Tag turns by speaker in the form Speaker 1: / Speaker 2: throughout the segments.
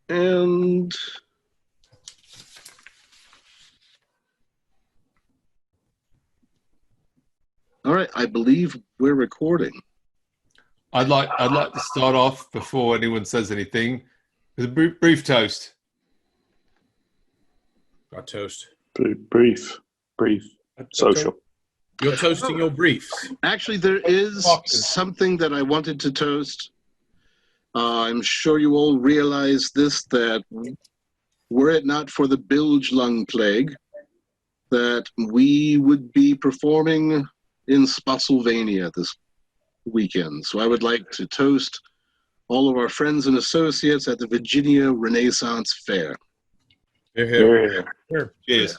Speaker 1: And all right, I believe we're recording.
Speaker 2: I'd like to start off before anyone says anything with a brief toast.
Speaker 3: Got toast.
Speaker 4: Brief, social.
Speaker 3: You're toasting your briefs.
Speaker 1: Actually, there is something that I wanted to toast. I'm sure you all realize this, that were it not for the bilge lung plague, that we would be performing in Spotsylvania this weekend. So I would like to toast all of our friends and associates at the Virginia Renaissance Fair.
Speaker 3: Here.
Speaker 2: Cheers.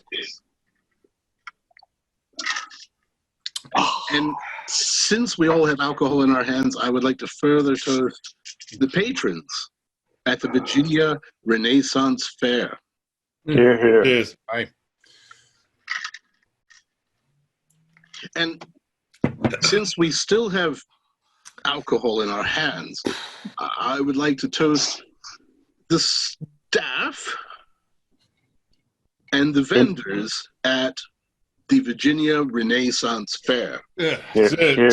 Speaker 1: And since we all have alcohol in our hands, I would like to further toast the patrons at the Virginia Renaissance Fair.
Speaker 4: Here.
Speaker 2: Cheers.
Speaker 3: Bye.
Speaker 1: And since we still have alcohol in our hands, I would like to toast the staff and the vendors at the Virginia Renaissance Fair.
Speaker 2: Yeah.
Speaker 4: Here.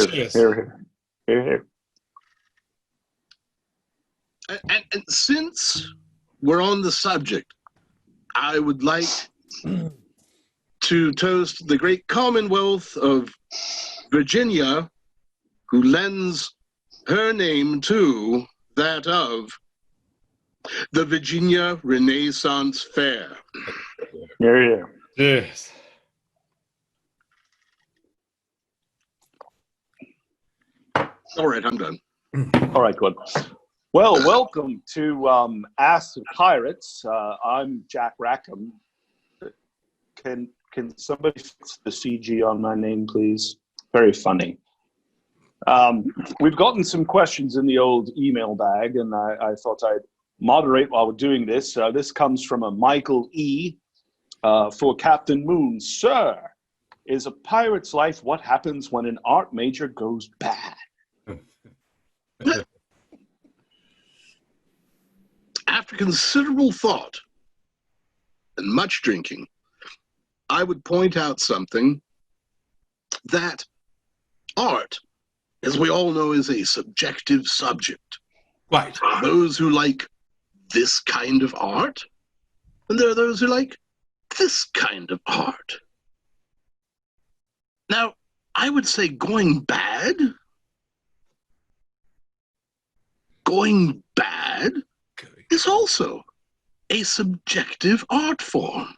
Speaker 1: And since we're on the subject, I would like to toast the great Commonwealth of Virginia, who lends her name to that of the Virginia Renaissance Fair.
Speaker 4: Here.
Speaker 2: Cheers.
Speaker 1: All right, I'm done.
Speaker 4: All right, good. Well, welcome to Ask the Pirates. I'm Jack Rackham. Can somebody fix the CG on my name, please? Very funny. We've gotten some questions in the old email bag, and I thought I'd moderate while we're doing this. This comes from a Michael E. For Captain Moon. Sir, is a pirate's life what happens when an art major goes bad?
Speaker 1: After considerable thought and much drinking, I would point out something that art, as we all know, is a subjective subject.
Speaker 2: Right.
Speaker 1: There are those who like this kind of art, and there are those who like this kind of art. Now, I would say going bad is also a subjective art form.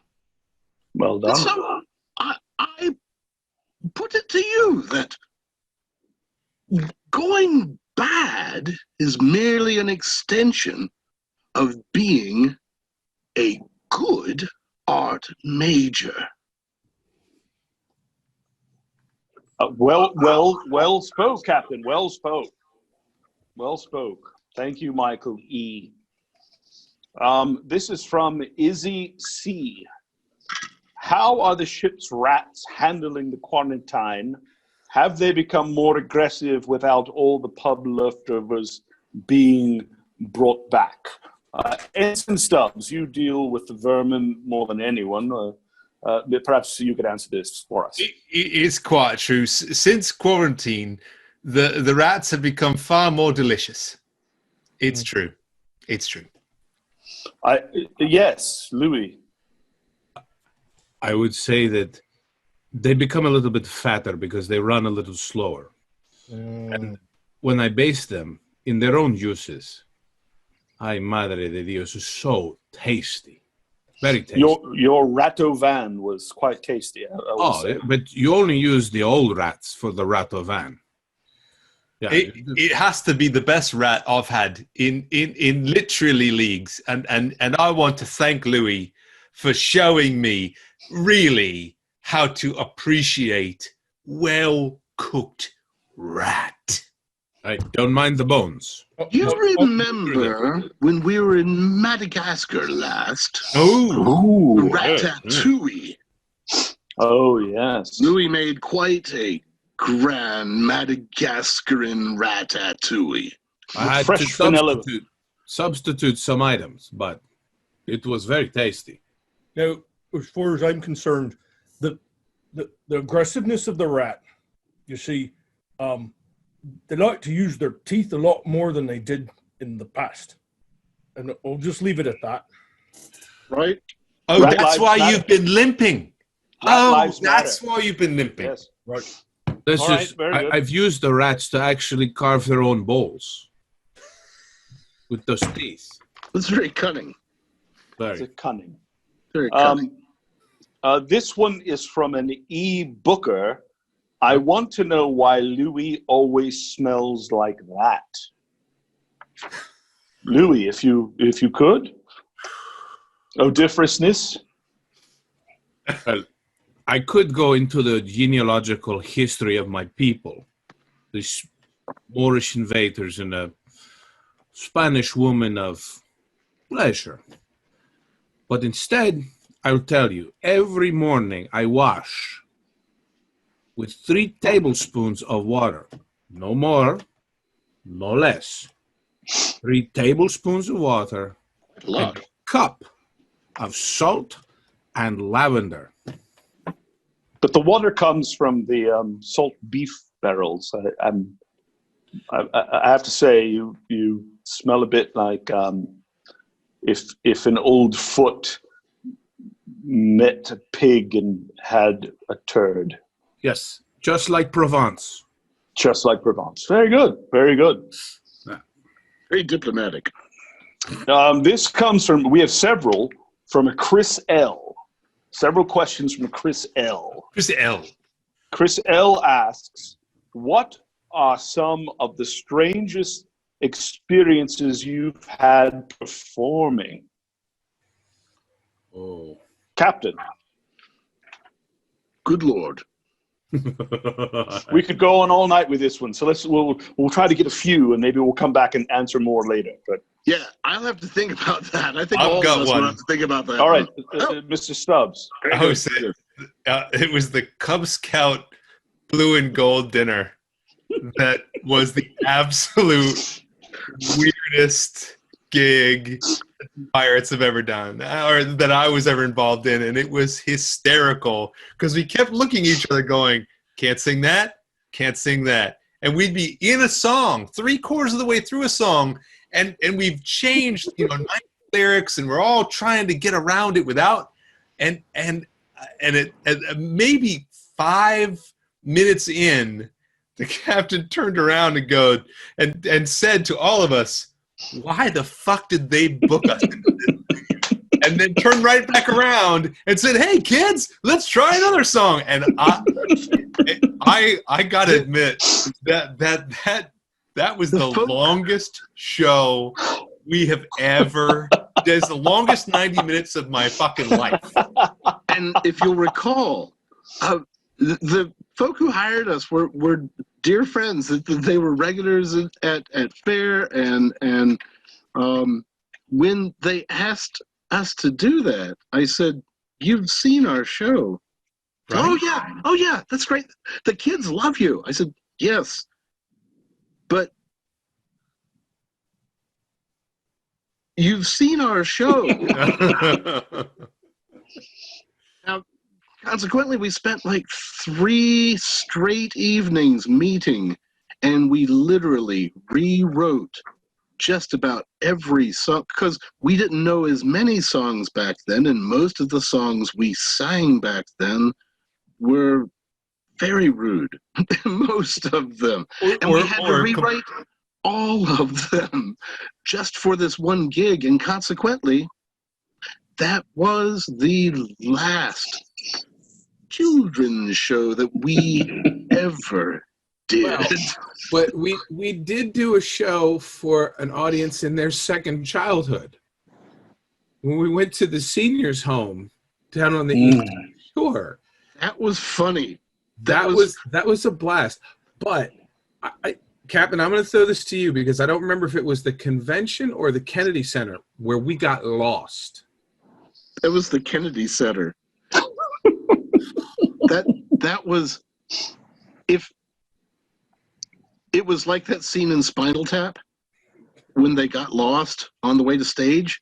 Speaker 4: Well done.
Speaker 1: So I put it to you that going bad is merely an extension of being a good art major.
Speaker 4: Well spoke, Captain. Well spoke. Thank you, Michael E. This is from Izzy C. How are the ship's rats handling the quarantine? Have they become more aggressive without all the pub leftovers being brought back? Ensign Stubbs, you deal with the vermin more than anyone. Perhaps you could answer this for us.
Speaker 2: It's quite true. Since quarantine, the rats have become far more delicious. It's true. It's true.
Speaker 4: Yes, Louis.
Speaker 3: I would say that they become a little bit fatter because they run a little slower. And when I base them in their own juices, ay madre de Dios, is so tasty. Very tasty.
Speaker 4: Your Ratto Van was quite tasty.
Speaker 2: But you only use the old rats for the Ratto Van. Yeah, it has to be the best rat I've had in literally leagues, and I want to thank Louis for showing me really how to appreciate well cooked rat.
Speaker 3: I don't mind the bones.
Speaker 1: You remember when we were in Madagascar last?
Speaker 2: Oh,
Speaker 1: Ratatouille.
Speaker 4: Oh, yes.
Speaker 1: Louis made quite a grand Madagascaran ratatouille.
Speaker 2: I had
Speaker 4: Fresh
Speaker 2: to
Speaker 4: vanilla.
Speaker 2: substitute.
Speaker 3: substitute some items, but it was very tasty.
Speaker 5: Now, as far as I'm concerned, the aggressiveness of the rat, you see, they like to use their teeth a lot more than they did in the past. And I'll just leave it at that.
Speaker 1: Right?
Speaker 2: Oh,
Speaker 4: Rat
Speaker 2: that's
Speaker 4: lives
Speaker 2: why
Speaker 4: matter.
Speaker 2: you've been limping.
Speaker 4: Rat lives
Speaker 2: That's
Speaker 4: matter.
Speaker 2: why you've been limping.
Speaker 4: Yes.
Speaker 5: Right.
Speaker 3: This
Speaker 4: All right,
Speaker 3: is
Speaker 4: very good.
Speaker 3: I've used the rats to actually carve their own bowls with those teeth.
Speaker 1: It's very cunning.
Speaker 4: It's
Speaker 3: Very.
Speaker 4: cunning.
Speaker 1: Very cunning.
Speaker 4: This one is from an e-booker. I want to know why Louis always smells like that. Louis, if you could. Odoriferousness.
Speaker 3: Well, I could go into the genealogical history of my people, these Moorish invaders and a Spanish woman of pleasure. But instead, I'll tell you, every morning I wash with 3 tablespoons of water. No more, no less. 3 tablespoons of water,
Speaker 1: A lot.
Speaker 3: a cup of salt and lavender.
Speaker 4: But the water comes from the salt beef barrels. I have to say, you smell a bit like if an old foot met a pig and had a turd.
Speaker 3: Yes, just like Provence.
Speaker 4: Just like Provence. Very good. Very good.
Speaker 1: Very diplomatic.
Speaker 4: This comes from, we have several, from a Chris L. Several questions from Chris L.
Speaker 2: Chris L.
Speaker 4: Chris L asks, what are some of the strangest experiences you've had performing?
Speaker 3: Oh.
Speaker 4: Captain,
Speaker 1: Good Lord.
Speaker 4: we could go on all night with this one, so we'll try to get a few, and maybe we'll come back and answer more later. But
Speaker 1: Yeah, I'll have to think about that. I think
Speaker 2: I've
Speaker 1: all
Speaker 2: got
Speaker 1: of us
Speaker 2: one.
Speaker 1: will have to think about that.
Speaker 4: all right,
Speaker 1: Oh,
Speaker 4: Mr. Stubbs.
Speaker 2: I was it was the Cub Scout blue and gold dinner that was the absolute weirdest gig Pirates have ever done, or that I was ever involved in, and it was hysterical because we kept looking at each other going, can't sing that, can't sing that. And we'd be in a song, 3/4 of the way through a song, and we've changed, 9 lyrics, and we're all trying to get around it without, and maybe 5 minutes in, the captain turned around and and said to all of us, why the fuck did they book us into this? And then turned right back around and said, hey kids, let's try another song. And I gotta admit that was the longest show we have ever. It's the longest 90 minutes of my fucking life.
Speaker 1: and if you'll recall, the folk who hired us were dear friends. They were regulars at Fair, and when they asked us to do that, I said, "You've seen our show."
Speaker 2: Right?
Speaker 1: Oh yeah, that's great. The kids love you. I said, "Yes, but you've seen our show." Now, consequently, we spent like 3 straight evenings meeting, and we literally rewrote just about every song, because we didn't know as many songs back then, and most of the songs we sang back then were very rude. Most of them. And we had to rewrite all of them just for this one gig, and consequently, that was the last children's show that we ever did.
Speaker 6: Well, but we did do a show for an audience in their second childhood. When we went to the seniors' home down on the East Shore.
Speaker 1: That was funny.
Speaker 6: That was a blast. But Captain, I'm going to throw this to you because I don't remember if it was the convention or the Kennedy Center where we got lost.
Speaker 1: It was the Kennedy Center. that was, if it was like that scene in Spinal Tap when they got lost on the way to stage,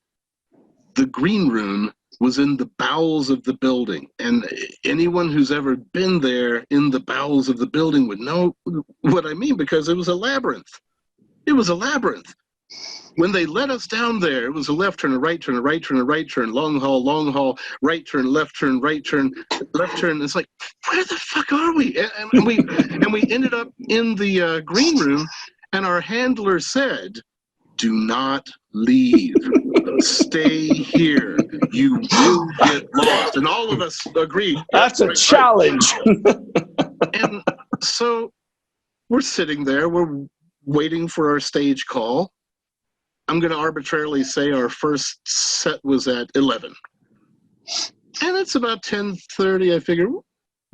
Speaker 1: the green room was in the bowels of the building. And anyone who's ever been there in the bowels of the building would know what I mean, because it was a labyrinth. It was a labyrinth. When they let us down there, it was a left turn, a right turn, a right turn, a right turn, long haul, right turn, left turn, right turn, left turn. It's like, where the fuck are we? And we ended up in the green room, and our handler said, "Do not leave. Stay here. You will get lost." And all of us agreed.
Speaker 4: That's a challenge.
Speaker 1: And so we're sitting there. We're waiting for our stage call. I'm going to arbitrarily say our first set was at 11. And it's about 10:30. I figure,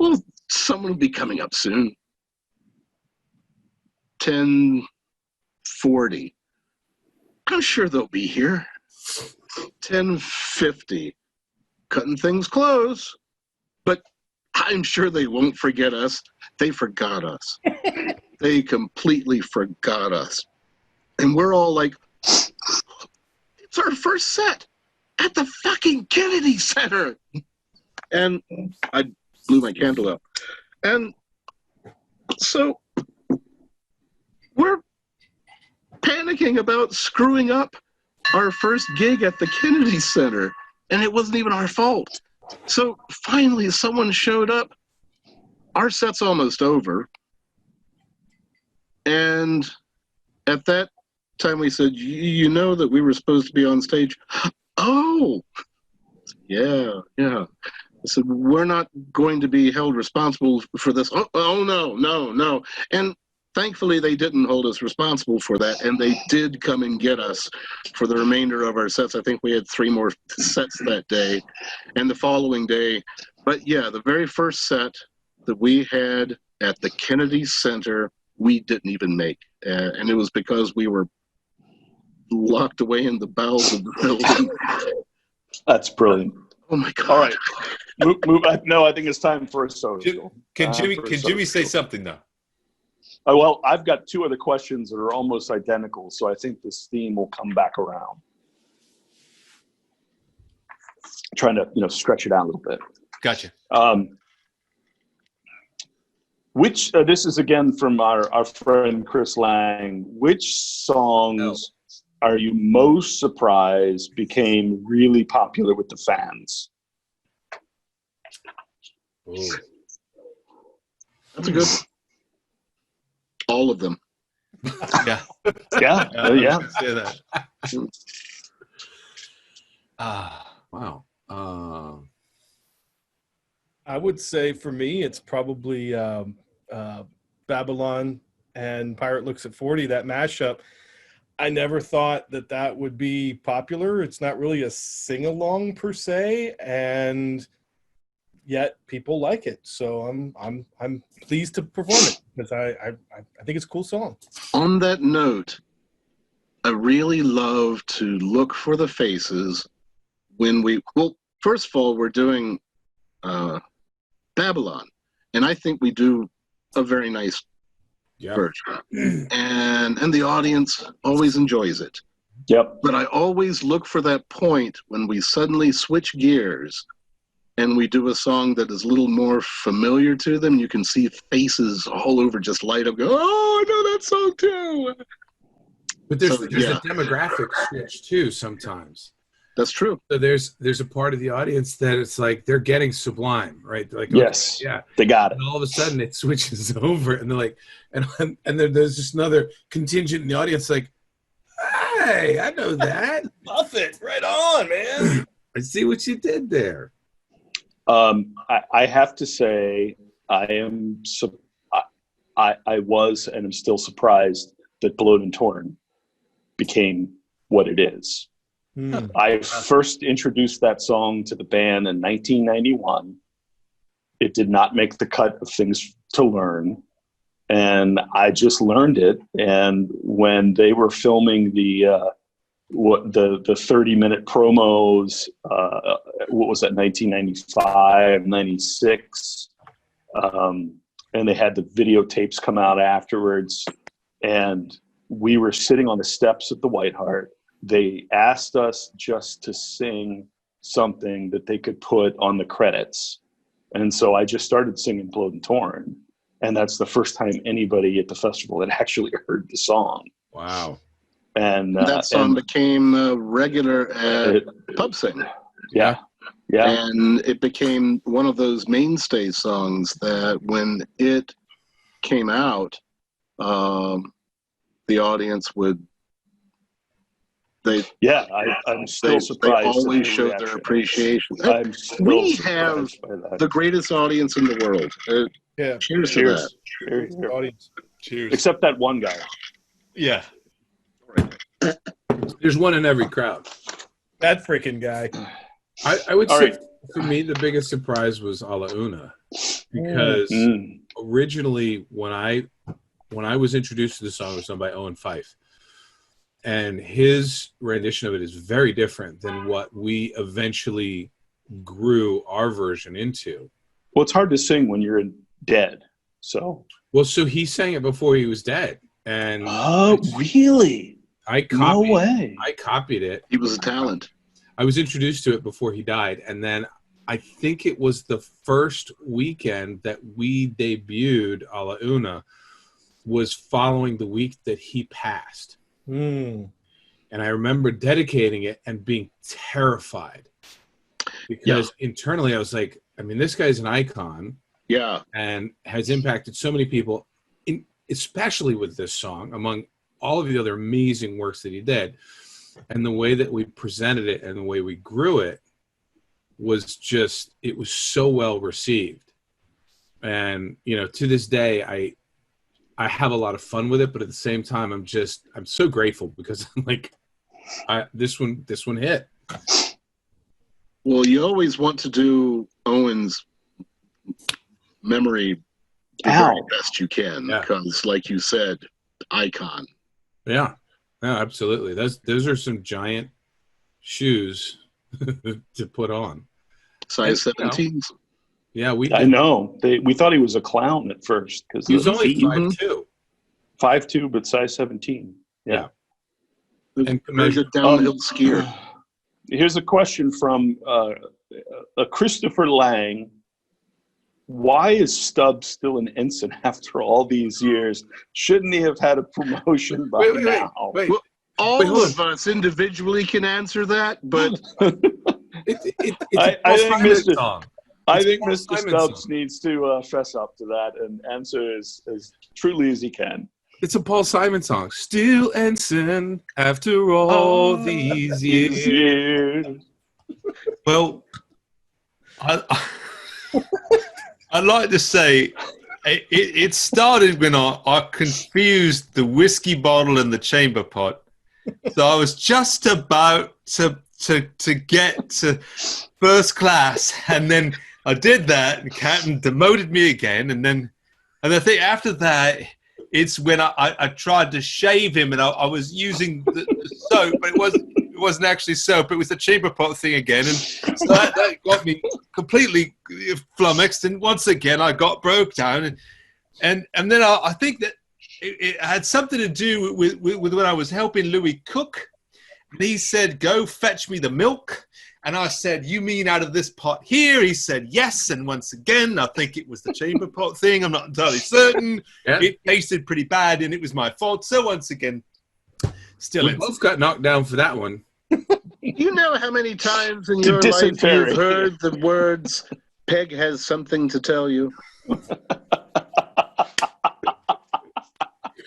Speaker 1: well, someone will be coming up soon. 10:40. I'm sure they'll be here. 10:50. Cutting things close. But I'm sure they won't forget us. They forgot us. They completely forgot us. And we're all like, it's our first set at the fucking Kennedy Center. And I blew my candle out. And so we're panicking about screwing up our first gig at the Kennedy Center. And it wasn't even our fault. So finally someone showed up. Our set's almost over. And at that time we said, you know that we were supposed to be on stage? Oh, yeah. I said, we're not going to be held responsible for this. Oh, no. And thankfully they didn't hold us responsible for that, and they did come and get us for the remainder of our sets. I think we had 3 more sets that day and the following day. But yeah, the very first set that we had at the Kennedy Center, we didn't even make. And it was because we were locked away in the bowels of the building.
Speaker 4: That's brilliant.
Speaker 1: Oh my God.
Speaker 4: All right. Move. No, I think it's time for a social.
Speaker 2: Can Jimmy say something now?
Speaker 4: Oh, well, I've got 2 other questions that are almost identical, so I think this theme will come back around. Trying to, stretch it out a little bit.
Speaker 2: Gotcha.
Speaker 4: Which this is again from our friend Chris Lang. Which songs are you most surprised became really popular with the fans?
Speaker 2: Ooh.
Speaker 1: That's a good one. All of them.
Speaker 2: Yeah.
Speaker 4: Yeah.
Speaker 2: Say that.
Speaker 3: Wow.
Speaker 5: I would say for me, it's probably Babylon and Pirate Looks at 40, that mashup. I never thought that would be popular. It's not really a sing-along per se, and yet people like it. So I'm pleased to perform it because I think it's a cool song.
Speaker 1: On that note, I really love to look for the faces when first of all, we're doing Babylon, and I think we do a very nice version, and the audience always enjoys it.
Speaker 4: Yep.
Speaker 1: But I always look for that point when we suddenly switch gears and we do a song that is a little more familiar to them. You can see faces all over just light up, go, oh, I know that song too.
Speaker 6: But there's a demographic switch too sometimes.
Speaker 1: That's true.
Speaker 6: So there's a part of the audience that it's like they're getting Sublime, right? They're like,
Speaker 4: yes,
Speaker 6: okay, yeah,
Speaker 4: they got it.
Speaker 6: And all of a sudden it switches over, and they're like, and there's just another contingent in the audience like, hey, I know that.
Speaker 5: Love it. Right on, man.
Speaker 6: I see what you did there.
Speaker 4: I have to say, I was and am still surprised that Blown and Torn became what it is. I first introduced that song to the band in 1991. It did not make the cut of Things to Learn, and I just learned it. And when they were filming the 30-minute promos, what was that, 1995, 96, and they had the videotapes come out afterwards, and we were sitting on the steps at the White Hart. They asked us just to sing something that they could put on the credits. And so I just started singing Blowed and Torn. And that's the first time anybody at the festival had actually heard the song.
Speaker 6: Wow.
Speaker 4: And
Speaker 1: that song became regular at Pub Sing.
Speaker 4: Yeah. Yeah.
Speaker 1: And it became one of those mainstay songs that when it came out, the audience would,
Speaker 4: I'm still surprised.
Speaker 1: They always showed their appreciation. We have the greatest audience in the world. Cheers to that.
Speaker 4: Cheers.
Speaker 5: Audience.
Speaker 2: Cheers.
Speaker 4: Except that one guy.
Speaker 2: Yeah.
Speaker 6: There's one in every crowd.
Speaker 5: That freaking guy.
Speaker 6: I would say for me the biggest surprise was A La Una, because originally when I was introduced to the song, it was done by Owen Fife, and his rendition of it is very different than what we eventually grew our version into.
Speaker 4: Well, it's hard to sing when you're dead. So
Speaker 6: he sang it before he was dead, and
Speaker 4: really?
Speaker 6: I copied.
Speaker 4: No way.
Speaker 6: I copied it.
Speaker 1: He was a talent.
Speaker 6: I was introduced to it before he died, and then I think it was the first weekend that we debuted A La Una was following the week that he passed. And I remember dedicating it and being terrified because internally I was like, I mean, this guy's an icon, and has impacted so many people, especially with this song, among all of the other amazing works that he did. And the way that we presented it and the way we grew it was just, it was so well received. And, you know, to this day, I have a lot of fun with it, but at the same time, I'm so grateful because I'm like, this one hit.
Speaker 1: Well, you always want to do Owen's memory the very best you can, because, like you said, icon.
Speaker 6: Yeah, absolutely. Those are some giant shoes to put on.
Speaker 1: Size 17s.
Speaker 6: Yeah,
Speaker 4: I know. We thought he was a clown at first because
Speaker 6: he was only 5'2".
Speaker 4: 5'2", but size 17. Yeah.
Speaker 1: And very good downhill skier.
Speaker 4: Here's a question from a Christopher Lang. Why is Stubbs still an ensign after all these years? Shouldn't he have had a promotion by now?
Speaker 1: Well, all of us individually can answer that, but
Speaker 4: I think Mr. Stubbs needs to fess up to that and answer as truly as he can.
Speaker 6: It's a Paul Simon song. Still ensign after all these years.
Speaker 2: Well, I'd like to say it started when I confused the whiskey bottle and the chamber pot. So I was just about to get to first class, and then I did that, and Captain demoted me again, and I think after that, it's when I tried to shave him, and I was using the soap, but it wasn't actually soap. It was the chamber pot thing again, and so that got me completely flummoxed. And once again, I got broke down, and then I think that it had something to do with when I was helping Louis cook. And he said, "Go fetch me the milk." And I said, "You mean out of this pot here?" He said, "Yes." And once again, I think it was the chamber pot thing. I'm not entirely certain. It tasted pretty bad, and it was my fault. So once again,
Speaker 6: we both got knocked down for that one.
Speaker 1: You know how many times in your life you've heard the words, "Peg has something to tell you"?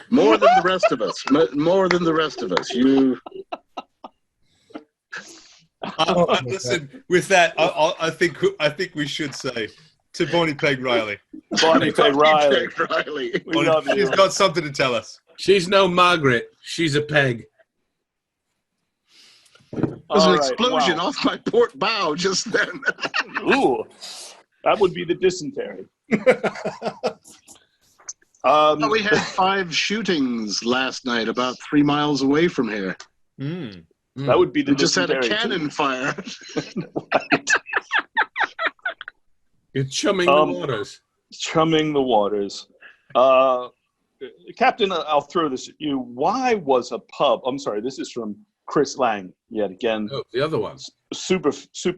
Speaker 1: More than the rest of us. More than the rest of us. You...
Speaker 2: Listen, with that, I think we should say to Bonnie Peg Riley.
Speaker 4: Bonnie Peg Riley.
Speaker 2: We love you. She's got something to tell us.
Speaker 6: She's no Margaret. She's a Peg.
Speaker 1: There's an explosion off my port bow just then.
Speaker 4: Ooh, that would be the dysentery.
Speaker 1: We had 5 shootings last night about 3 miles away from here.
Speaker 4: That would be the
Speaker 1: dysentery.
Speaker 4: Just
Speaker 1: had a cannon fire.
Speaker 6: You're chumming the waters.
Speaker 4: Chumming the waters. Captain, I'll throw this at you. Why was a pub? I'm sorry, this is from Chris Lang yet again.
Speaker 6: Oh, the other one.
Speaker 4: Super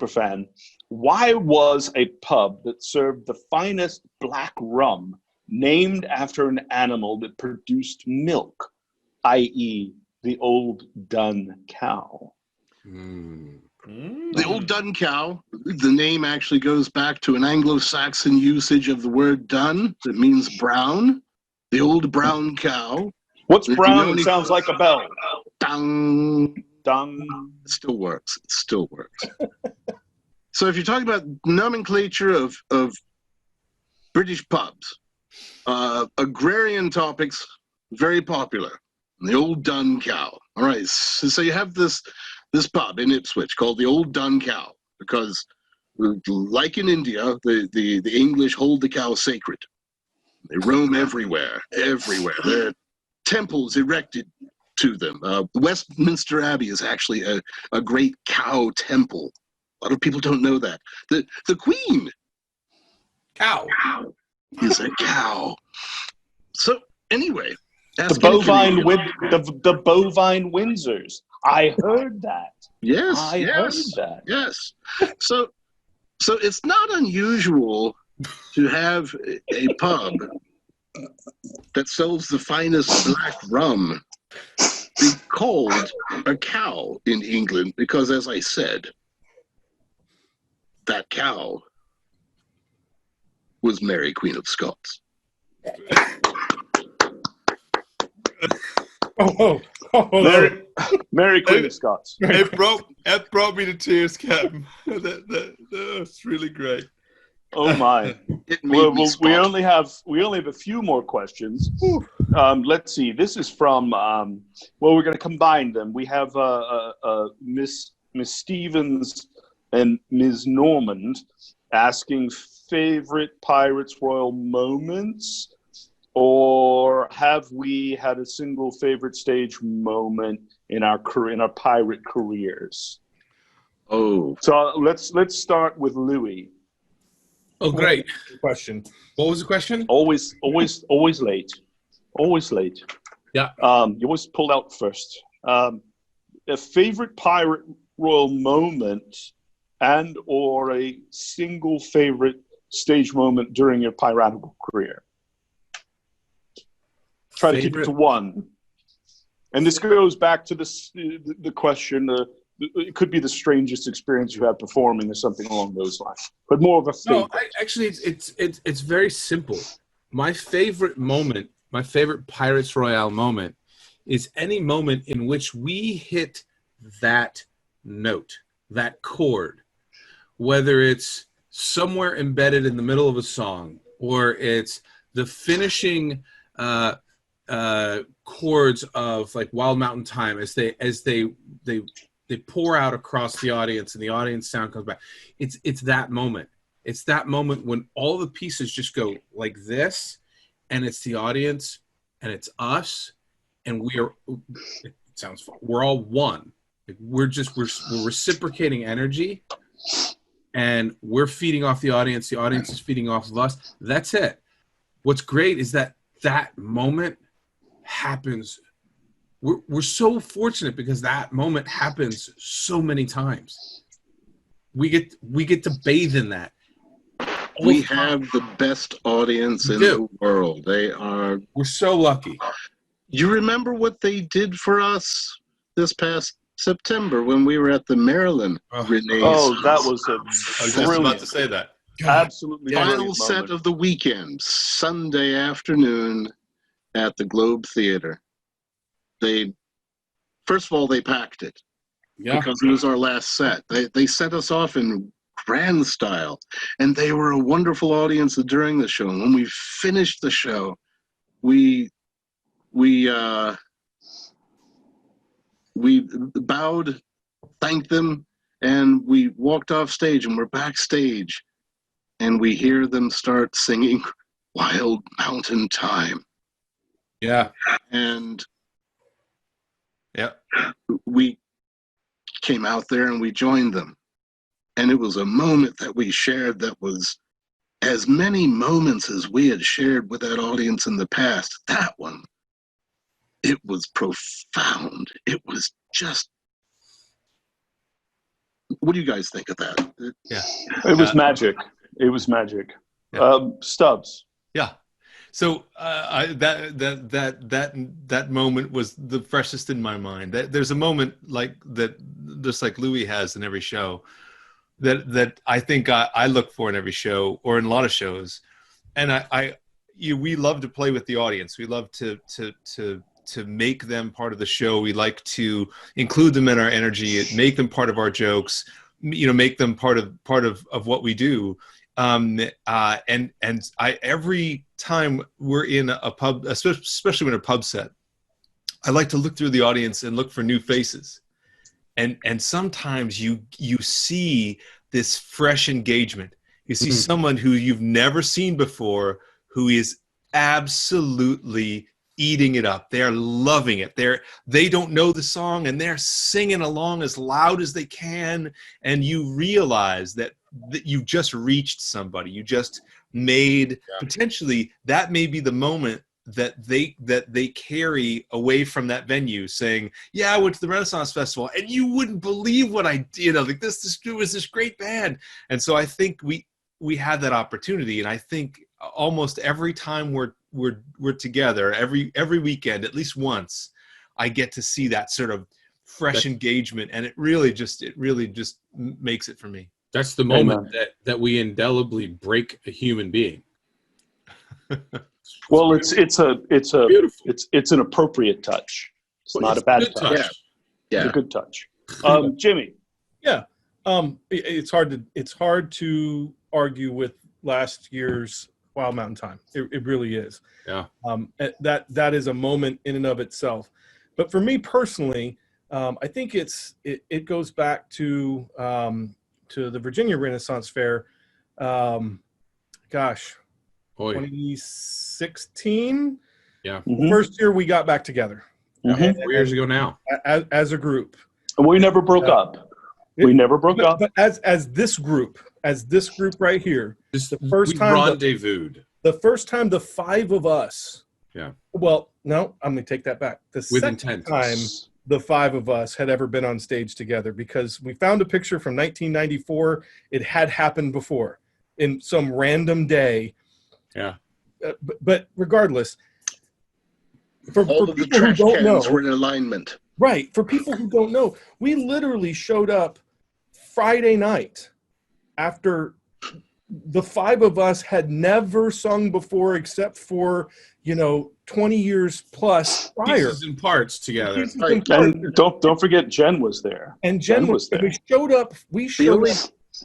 Speaker 4: fan. Why was a pub that served the finest black rum named after an animal that produced milk, i.e., the old dun cow?
Speaker 1: The old dun cow, the name actually goes back to an Anglo-Saxon usage of the word dun that means brown. The old brown cow.
Speaker 4: What's brown? It sounds like a bell.
Speaker 1: Dung.
Speaker 4: Dung.
Speaker 1: It still works. It still works. So if you're talking about nomenclature of British pubs, agrarian topics, very popular. The old dun cow. All right, so you have this pub in Ipswich called the Old Dun Cow because, like in India, the English hold the cow sacred. They roam everywhere. There are temples erected to them. Westminster Abbey is actually a great cow temple. A lot of people don't know that. The Queen
Speaker 6: Cow
Speaker 1: is a cow. So anyway,
Speaker 4: the bovine Windsors. I heard that.
Speaker 1: Yes,
Speaker 4: I heard that.
Speaker 1: Yes. So it's not unusual to have a pub that sells the finest black rum be called a cow in England because, as I said, that cow was Mary, Queen of Scots.
Speaker 4: Mary Queen of Scots.
Speaker 2: It brought me to tears, Captain. That's really great.
Speaker 4: Oh my! We only have a few more questions. Let's see. This is from. We're going to combine them. We have Miss Stevens and Ms. Normand asking favorite Pyrates Royale moments, or have we had a single favorite stage moment in our pirate careers?
Speaker 1: Oh,
Speaker 4: so let's start with Louis.
Speaker 6: Oh, great
Speaker 5: question.
Speaker 6: What was the question?
Speaker 4: Always late. Always late.
Speaker 6: Yeah.
Speaker 4: You always pull out first. A favorite Pirate Royale moment and or a single favorite stage moment during your piratical career. Try to keep it to one. And this goes back to the question, it could be the strangest experience you had performing or something along those lines, but more of a favorite.
Speaker 6: No, actually, it's very simple. My favorite moment, my favorite Pyrates Royale moment, is any moment in which we hit that note, that chord, whether it's somewhere embedded in the middle of a song or it's the finishing chords of like Wild Mountain Time as they pour out across the audience and the audience sound comes back. It's that moment. It's that moment when all the pieces just go like this, and it's the audience and it's us, and we're all one. Like we're reciprocating energy, and we're feeding off the audience is feeding off of us. That's it. What's great is that moment happens. We're so fortunate because that moment happens so many times. We get to bathe in that.
Speaker 1: We have the best audience in the world. We're
Speaker 6: so lucky.
Speaker 1: You remember what they did for us this past September when we were at the Maryland Renaissance?
Speaker 4: Oh, that was
Speaker 2: I was just about to say that.
Speaker 4: Absolutely.
Speaker 1: Final set of the weekend, Sunday afternoon at the Globe Theater. First of all, they packed it because it was our last set. They sent us off in grand style, and they were a wonderful audience during the show. And when we finished the show, we bowed, thanked them, and we walked off stage. And we're backstage, and we hear them start singing "Wild Mountain Time."
Speaker 6: Yeah,
Speaker 1: and
Speaker 2: yeah,
Speaker 1: we came out there and we joined them. And it was a moment that we shared that was as many moments as we had shared with that audience in the past, that one, it was profound. It was just, what do you guys think of that?
Speaker 2: Yeah.
Speaker 4: It was magic. It was magic.
Speaker 2: Yeah.
Speaker 4: Stubbs.
Speaker 2: Yeah. So that moment was the freshest in my mind. There's a moment like that, just like Louis has in every show, that I think I look for in every show or in a lot of shows, and we love to play with the audience. We love to make them part of the show. We like to include them in our energy, make them part of our jokes, make them part of what we do. And every time we're in a pub, especially when a pub set, I like to look through the audience and look for new faces. And sometimes you see this fresh engagement. You see someone who you've never seen before, who is absolutely eating it up. They're loving it. They don't know the song and they're singing along as loud as they can. And you realize that you've just reached somebody. You just made potentially that may be the moment that they carry away from that venue, saying, "Yeah, I went to the Renaissance Festival, and you wouldn't believe what I did. Like this was this great band." And so I think we had that opportunity, and I think almost every time we're together, every weekend, at least once, I get to see that sort of fresh engagement, and it really just makes it for me.
Speaker 6: That's the moment that we indelibly break a human being.
Speaker 4: Well, it's an appropriate touch. It's not a bad touch.
Speaker 1: Yeah.
Speaker 4: It's a good touch. Jimmy.
Speaker 5: Yeah. It's hard to argue with last year's Wild Mountain Time. It really is.
Speaker 6: Yeah.
Speaker 5: That is a moment in and of itself. But for me personally, I think it goes back to the Virginia Renaissance Fair. 2016.
Speaker 6: Yeah.
Speaker 4: Mm-hmm.
Speaker 5: First year we got back together.
Speaker 4: Mm-hmm.
Speaker 6: 4 years ago now.
Speaker 5: As a group.
Speaker 4: And we never broke up. We never broke up.
Speaker 5: But as this group right here, the first time
Speaker 6: rendezvoused.
Speaker 5: The first time the five of us.
Speaker 6: Yeah.
Speaker 5: Well, no, I'm going to take that back. The
Speaker 6: With
Speaker 5: second
Speaker 6: intent.
Speaker 5: time the five of us had ever been on stage together, because we found a picture from 1994. It had happened before in some random day.
Speaker 6: Yeah.
Speaker 5: But regardless, for
Speaker 1: All of the
Speaker 5: people who
Speaker 1: trash
Speaker 5: don't know,
Speaker 1: cans were in alignment.
Speaker 5: right? For people who don't know, we literally showed up Friday night after the five of us had never sung before, except for 20 years plus prior.
Speaker 6: Pieces and parts together.
Speaker 4: And don't forget Jen was there.
Speaker 5: And Jen was there. We showed up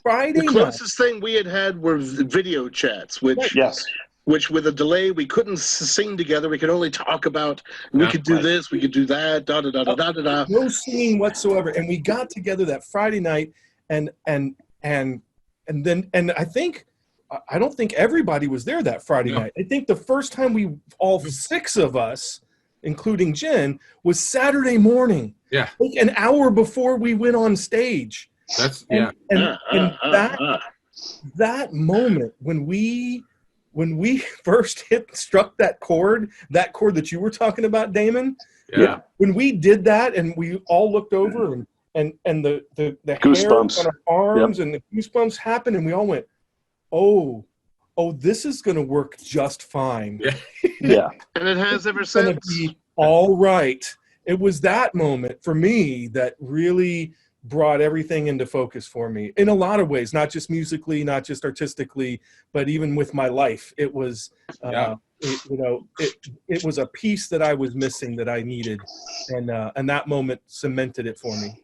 Speaker 5: Friday
Speaker 1: The
Speaker 5: night.
Speaker 1: closest thing we had were video chats, which with a delay we couldn't sing together. We could only talk about we could do this, we could do that, da da da da da da.
Speaker 5: No singing whatsoever. And we got together that Friday night, and then I don't think everybody was there that Friday night. I think the first time all six of us, including Jen, was Saturday morning.
Speaker 6: Yeah.
Speaker 5: Like an hour before we went on stage. That moment when we first struck that chord that you were talking about, Damon.
Speaker 6: Yeah.
Speaker 5: When we did that and we all looked over and the
Speaker 4: goosebumps
Speaker 5: hair on our arms and the goosebumps happened, and we all went, oh, this is going to work just fine.
Speaker 4: Yeah.
Speaker 1: And it has ever
Speaker 5: It's going
Speaker 1: since.
Speaker 5: to be all right. It was that moment for me that really brought everything into focus for me in a lot of ways, not just musically, not just artistically, but even with my life. It was, it was a piece that I was missing that I needed. And that moment cemented it for me.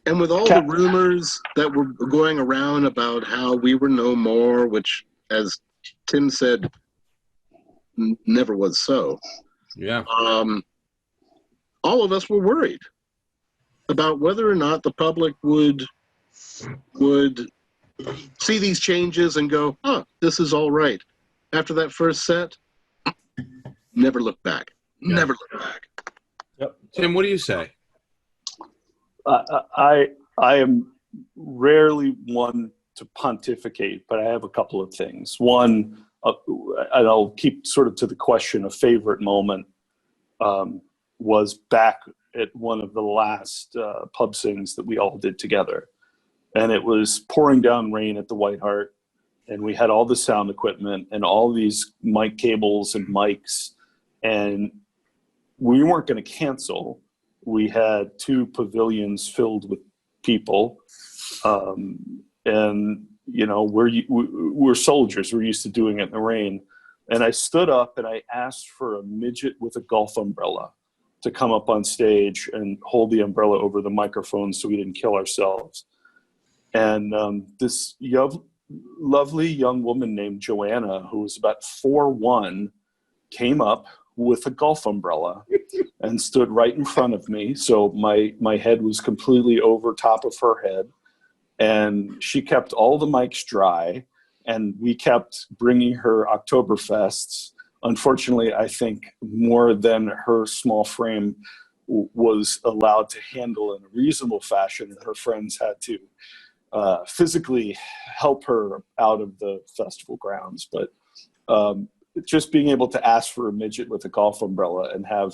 Speaker 1: And with all the rumors that were going around about how we were no more, which, as Tim said, never was so.
Speaker 6: Yeah.
Speaker 1: All of us were worried about whether or not the public would see these changes and go, this is all right. After that first set, never look back.
Speaker 6: Yeah.
Speaker 1: Never look back.
Speaker 5: Yep.
Speaker 6: Tim, what do you say?
Speaker 4: I am rarely one to pontificate, but I have a couple of things. One, and I'll keep sort of to the question, a favorite moment was back at one of the last pub sings that we all did together. And it was pouring down rain at the White Hart, and we had all the sound equipment and all these mic cables and mics, and we weren't going to cancel. We had 2 pavilions filled with people, and you know, we're soldiers. We're used to doing it in the rain. And I stood up and I asked for a midget with a golf umbrella to come up on stage and hold the umbrella over the microphone so we didn't kill ourselves. And this lovely young woman named Joanna, who was about 4'1", came up with a golf umbrella and stood right in front of me. So my head was completely over top of her head. And she kept all the mics dry, and we kept bringing her Oktoberfests. Unfortunately, I think more than her small frame was allowed to handle in a reasonable fashion. Her friends had to physically help her out of the festival grounds. But just being able to ask for a midget with a golf umbrella and have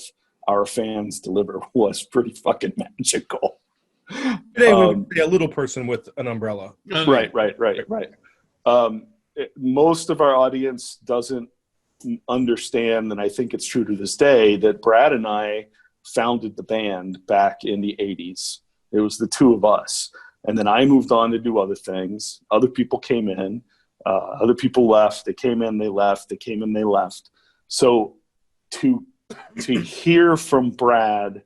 Speaker 4: our fans deliver was pretty fucking magical.
Speaker 5: Today we would say a little person with an umbrella.
Speaker 4: Right. Most of our audience doesn't understand, and I think it's true to this day, that Brad and I founded the band back in the 80s. It was the 2 of us. And then I moved on to do other things. Other people came in. Other people left. They came in, they left. They came in, they left. So to hear from Brad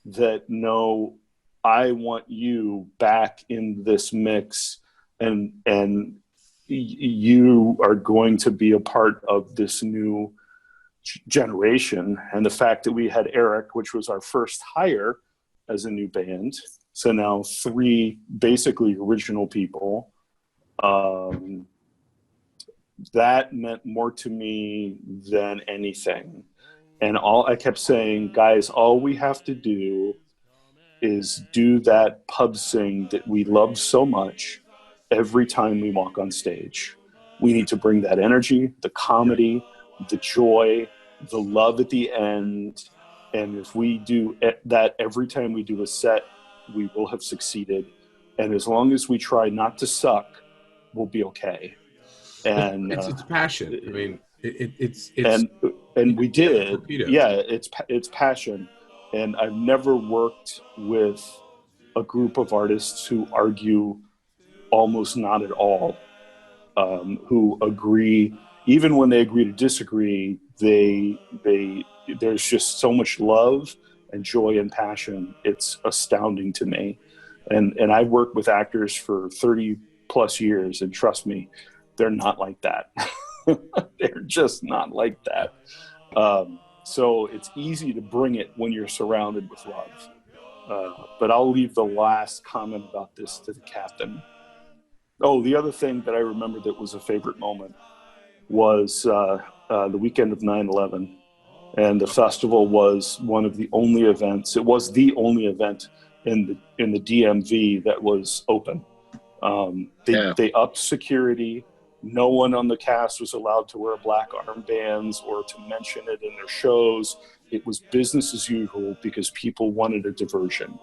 Speaker 4: that, no, I want you back in this mix, and you are going to be a part of this new generation. And the fact that we had Eric, which was our first hire as a new band, so now 3 basically original people, that meant more to me than anything. And I kept saying, guys, all we have to do is do that pub sing that we love so much every time we walk on stage. We need to bring that energy, the comedy, the joy, the love at the end. And if we do that every time we do a set, we will have succeeded. And as long as we try not to suck, we'll be okay. And
Speaker 6: it's passion. I mean, it's
Speaker 4: and we did. Yeah, it's passion. And I've never worked with a group of artists who argue almost not at all, who agree. Even when they agree to disagree, there's just so much love and joy and passion. It's astounding to me. And I've worked with actors for 30 plus years, and trust me, they're not like that. They're just not like that. So it's easy to bring it when you're surrounded with love. But I'll leave the last comment about this to the captain. Oh, the other thing that I remember that was a favorite moment was the weekend of 9/11. And the festival was one of the only events. It was the only event in the DMV that was open. They upped security. No one on the cast was allowed to wear black armbands or to mention it in their shows. It was business as usual because people wanted a diversion.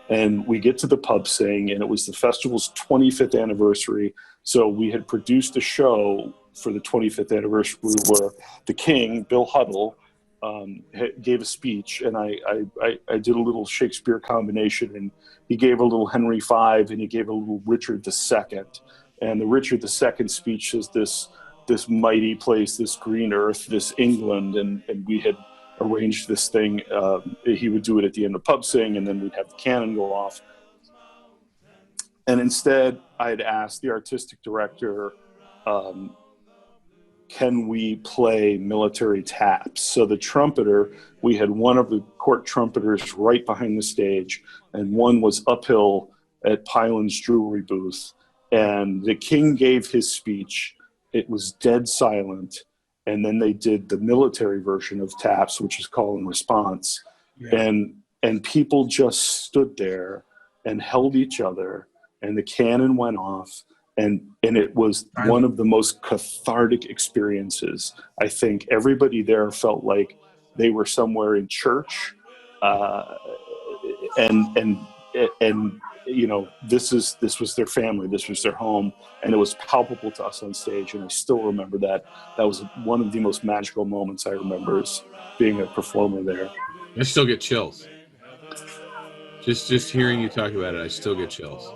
Speaker 4: And we get to the pub sing, and it was the festival's 25th anniversary. So we had produced a show for the 25th anniversary where the king, Bill Huddle, gave a speech, and I did a little Shakespeare combination, and he gave a little Henry V, and he gave a little Richard II. And the Richard II speech is this mighty place, this green earth, this England, and we had arranged this thing. He would do it at the end of pub sing, and then we'd have the cannon go off. And instead, I had asked the artistic director, can we play military taps? So the trumpeter, we had one of the court trumpeters right behind the stage, and one was uphill at Pyland's jewelry booth. And the king gave his speech. It was dead silent. And then they did the military version of taps, which is call and response. Yeah. And people just stood there and held each other, and the cannon went off, and it was one of the most cathartic experiences. I think everybody there felt like they were somewhere in church, and you know, this was their family, this was their home, and it was palpable to us on stage. And I still remember that. That was one of the most magical moments I remember, is being a performer there.
Speaker 6: I still get chills. Just hearing you talk about it, I still get chills.